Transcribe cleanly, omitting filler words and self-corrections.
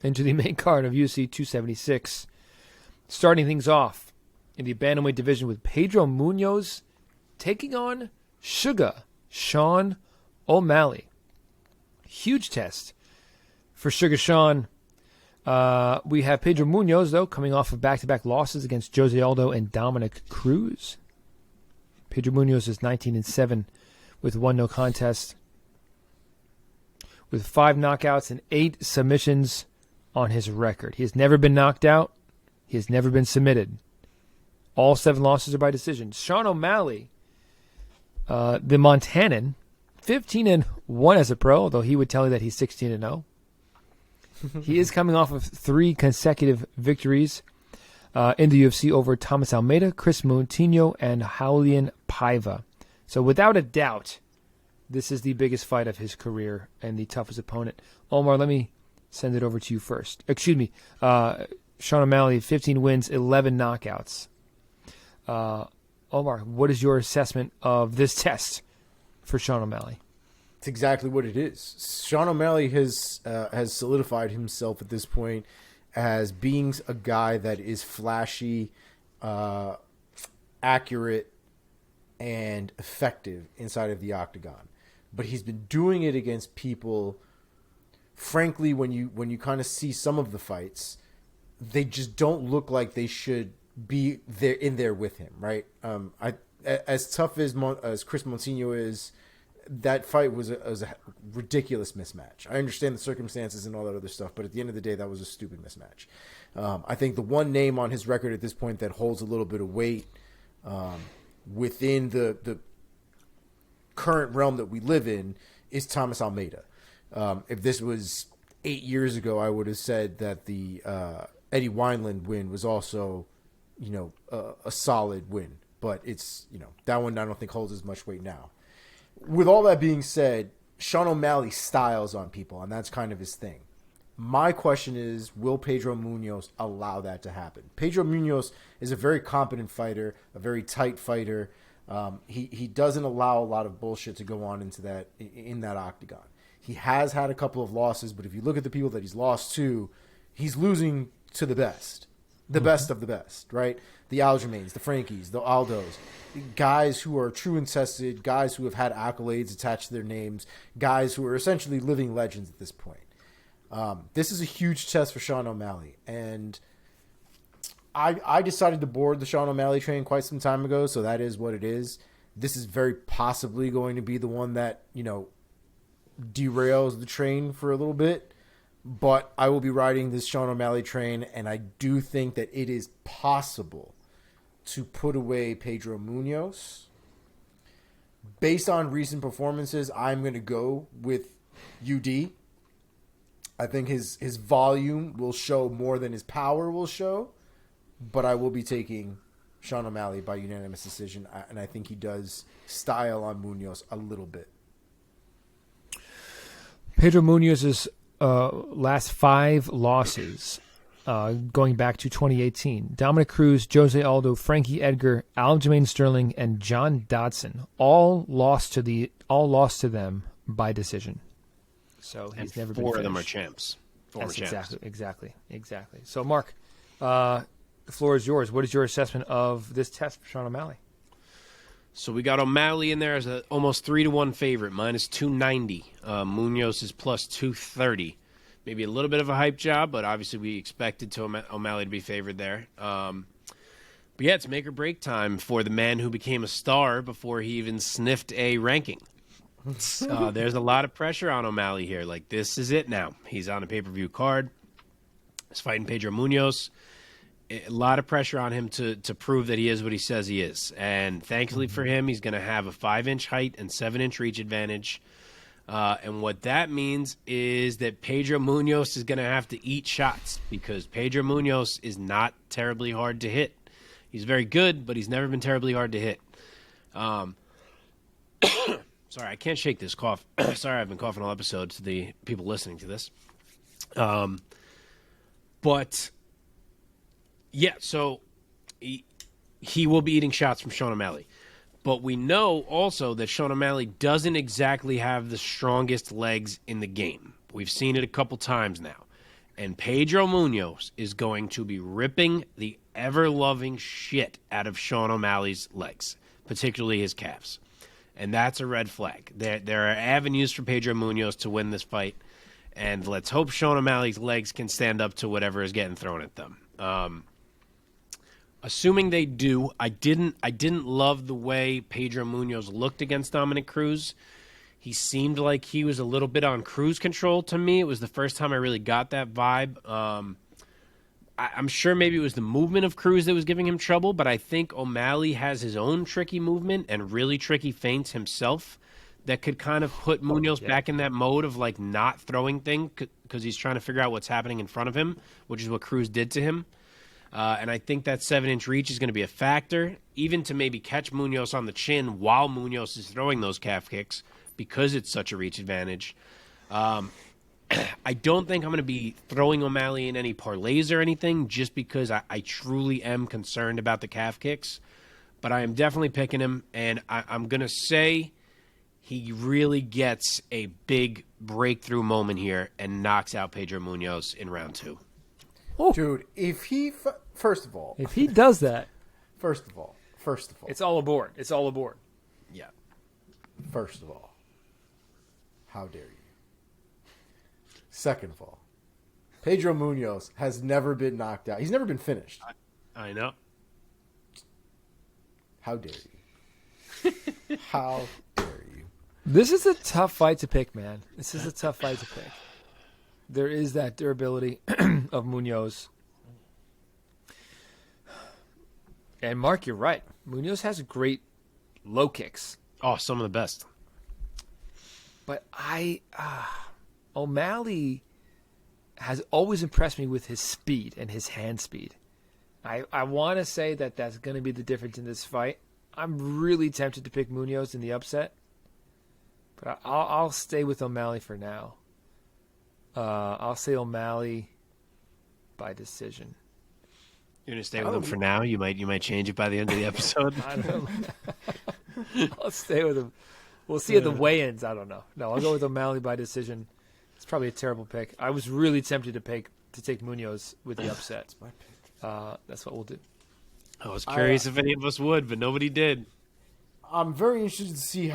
into the main card of UFC 276. Starting things off in the bantamweight division with Pedro Munhoz taking on Sean O'Malley. Huge test for Sean. We have Pedro Munhoz, though, coming off of back-to-back losses against Jose Aldo and Dominic Cruz. Pedro Munhoz is 19-7 with 1 no contest, with 5 knockouts and 8 submissions on his record. He has never been knocked out. He has never been submitted. All 7 losses are by decision. Sean O'Malley, the Montanan, 15-1 as a pro, although he would tell you that he's 16-0. He is coming off of 3 consecutive victories in the UFC over Thomas Almeida, Chris Moutinho, and Raulian Paiva. So without a doubt, this is the biggest fight of his career and the toughest opponent. Omar, let me send it over to you first. Excuse me. Sean O'Malley, 15 wins, 11 knockouts. Omar, what is your assessment of this test for Sean O'Malley? It's exactly what it is. Sean O'Malley has solidified himself at this point as being a guy that is flashy, accurate, and effective inside of the octagon. But he's been doing it against people. Frankly, when you kind of see some of the fights, they just don't look like they should be there in there with him, right? As tough as Chris Moutinho is, that fight was a ridiculous mismatch. I understand the circumstances and all that other stuff, but at the end of the day, that was a stupid mismatch. I think the one name on his record at this point that holds a little bit of weight within the current realm that we live in is Thomas Almeida. If this was 8 years ago, I would have said that the Eddie Wineland win was also, a solid win. But it's, that one I don't think holds as much weight now. With all that being said, Sean O'Malley styles on people, and that's kind of his thing. My question is, will Pedro Munhoz allow that to happen? Pedro Munhoz is a very competent fighter, a very tight fighter. He doesn't allow a lot of bullshit to go on in that octagon. He has had a couple of losses, but if you look at the people that he's lost to, he's losing to the best. The best of the best, right? The Aljamains, the Frankies, the Aldos, guys who are true and tested, guys who have had accolades attached to their names, guys who are essentially living legends at this point. This is a huge test for Sean O'Malley, and I decided to board the Sean O'Malley train quite some time ago, so that is what it is. This is very possibly going to be the one that, derails the train for a little bit. But I will be riding this Sean O'Malley train, and I do think that it is possible to put away Pedro Munhoz. Based on recent performances, I'm going to go with UD. I think his volume will show more than his power will show, but I will be taking Sean O'Malley by unanimous decision, and I think he does style on Munhoz a little bit. Pedro Munhoz's last 5 losses going back to 2018. Dominic Cruz, Jose Aldo, Frankie Edgar, Aljamain Sterling, and John Dodson all lost to them by decision. So he's never been finished. 4 of them are champs. Former champs. Exactly. So Mark, the floor is yours. What is your assessment of this test for Sean O'Malley? So we got O'Malley in there as an almost 3-1 favorite, minus 290. Munhoz is plus 230. Maybe a little bit of a hype job, but obviously we expected O'Malley to be favored there. But yeah, it's make or break time for the man who became a star before he even sniffed a ranking. There's a lot of pressure on O'Malley here. Like, this is it now. He's on a pay-per-view card. He's fighting Pedro Munhoz. A lot of pressure on him to prove that he is what he says he is. And thankfully for him, he's going to have a 5-inch height and 7-inch reach advantage. And what that means is that Pedro Munhoz is going to have to eat shots, because Pedro Munhoz is not terribly hard to hit. He's very good, but he's never been terribly hard to hit. Sorry, I can't shake this cough. Sorry, I've been coughing all episode to the people listening to this. But yeah, so he will be eating shots from Sean O'Malley. But we know also that Sean O'Malley doesn't exactly have the strongest legs in the game. We've seen it a couple times now. And Pedro Munhoz is going to be ripping the ever-loving shit out of Sean O'Malley's legs, particularly his calves. And that's a red flag. There are avenues for Pedro Munhoz to win this fight, and let's hope Sean O'Malley's legs can stand up to whatever is getting thrown at them. Assuming they do, I didn't love the way Pedro Munhoz looked against Dominic Cruz. He seemed like he was a little bit on cruise control to me. It was the first time I really got that vibe. I'm sure maybe it was the movement of Cruz that was giving him trouble, but I think O'Malley has his own tricky movement and really tricky feints himself that could kind of put Munhoz back in that mode of like not throwing things because he's trying to figure out what's happening in front of him, which is what Cruz did to him. And I think that 7-inch reach is going to be a factor, even to maybe catch Munhoz on the chin while Munhoz is throwing those calf kicks because it's such a reach advantage. I don't think I'm going to be throwing O'Malley in any parlays or anything just because I truly am concerned about the calf kicks. But I am definitely picking him, and I'm going to say he really gets a big breakthrough moment here and knocks out Pedro Munhoz in round 2. Oh. Dude, if he first of all, If he does that, first of all, it's all aboard. It's all aboard. Yeah. first of all, how dare you? Second of all, Pedro Munhoz has never been knocked out. He's never been finished. I know. How dare you? How dare you? This is a tough fight to pick, man. This is a tough fight to pick. There is that durability of Munhoz. And Mark, you're right. Munhoz has great low kicks. Oh, some of the best. But O'Malley has always impressed me with his speed and his hand speed. I want to say that that's going to be the difference in this fight. I'm really tempted to pick Munhoz in the upset, but I'll stay with O'Malley for now. I'll say O'Malley by decision. You're gonna stay with him for now. You might change it by the end of the episode. I don't know. I'll stay with him. We'll see at the weigh-ins. I don't know. No, I'll go with O'Malley by decision. It's probably a terrible pick. I was really tempted to take Munhoz with the upset. That's what we'll do. I was curious if any of us would, but nobody did. I'm very interested to see how